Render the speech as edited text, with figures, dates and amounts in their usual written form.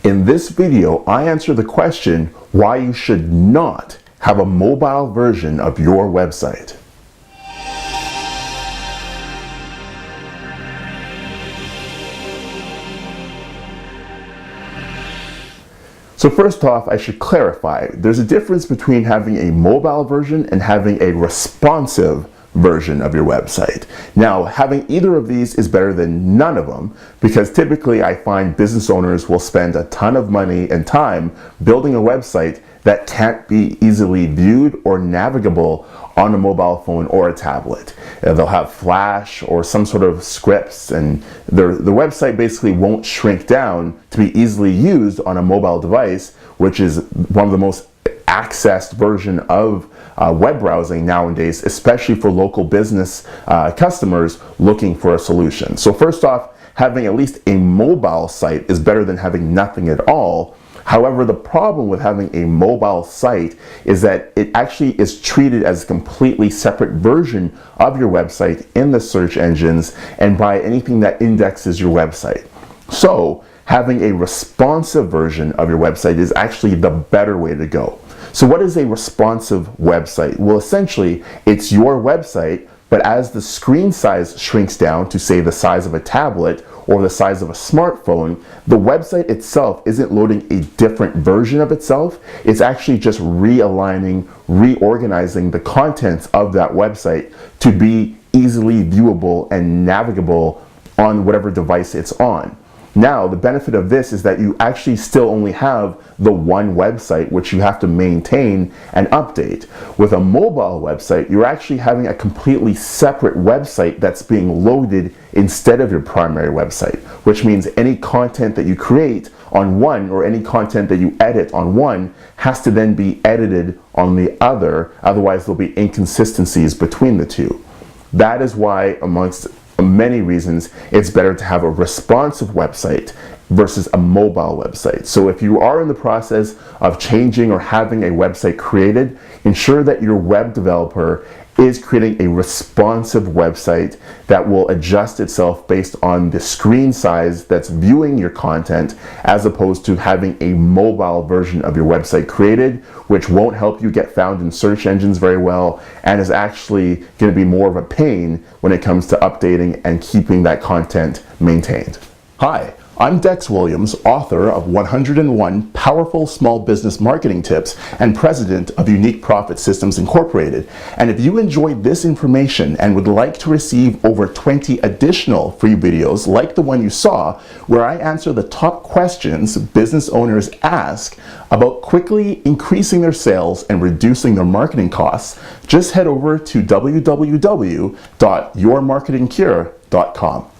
In this video, I answer the question why you should not have a mobile version of your website. So first off, I should clarify, there's a difference between having a mobile version and having a responsive version of your website. Now, having either of these is better than none of them, because typically I find business owners will spend a ton of money and time building a website that can't be easily viewed or navigable on a mobile phone or a tablet. They'll have Flash or some sort of scripts, and the website basically won't shrink down to be easily used on a mobile device, which is one of the most accessed version of web browsing nowadays, especially for local business customers looking for a solution. So first off, having at least a mobile site is better than having nothing at all. However, the problem with having a mobile site is that it actually is treated as a completely separate version of your website in the search engines and by anything that indexes your website. So having a responsive version of your website is actually the better way to go. So what is a responsive website? Well, essentially, it's your website, but as the screen size shrinks down to, say, the size of a tablet or the size of a smartphone, the website itself isn't loading a different version of itself. It's actually just realigning, reorganizing the contents of that website to be easily viewable and navigable on whatever device it's on. Now, the benefit of this is that you actually still only have the one website which you have to maintain and update. With a mobile website, you're actually having a completely separate website that's being loaded instead of your primary website, which means any content that you create on one or any content that you edit on one has to then be edited on the other, otherwise there'll be inconsistencies between the two. That is why, amongst many reasons, it's better to have a responsive website versus a mobile website. So if you are in the process of changing or having a website created, ensure that your web developer is creating a responsive website that will adjust itself based on the screen size that's viewing your content, as opposed to having a mobile version of your website created, which won't help you get found in search engines very well and is actually going to be more of a pain when it comes to updating and keeping that content maintained. Hi, I'm Dex Williams, author of 101 Powerful Small Business Marketing Tips and president of Unique Profit Systems Incorporated. And if you enjoyed this information and would like to receive over 20 additional free videos like the one you saw, where I answer the top questions business owners ask about quickly increasing their sales and reducing their marketing costs, just head over to www.yourmarketingcure.com.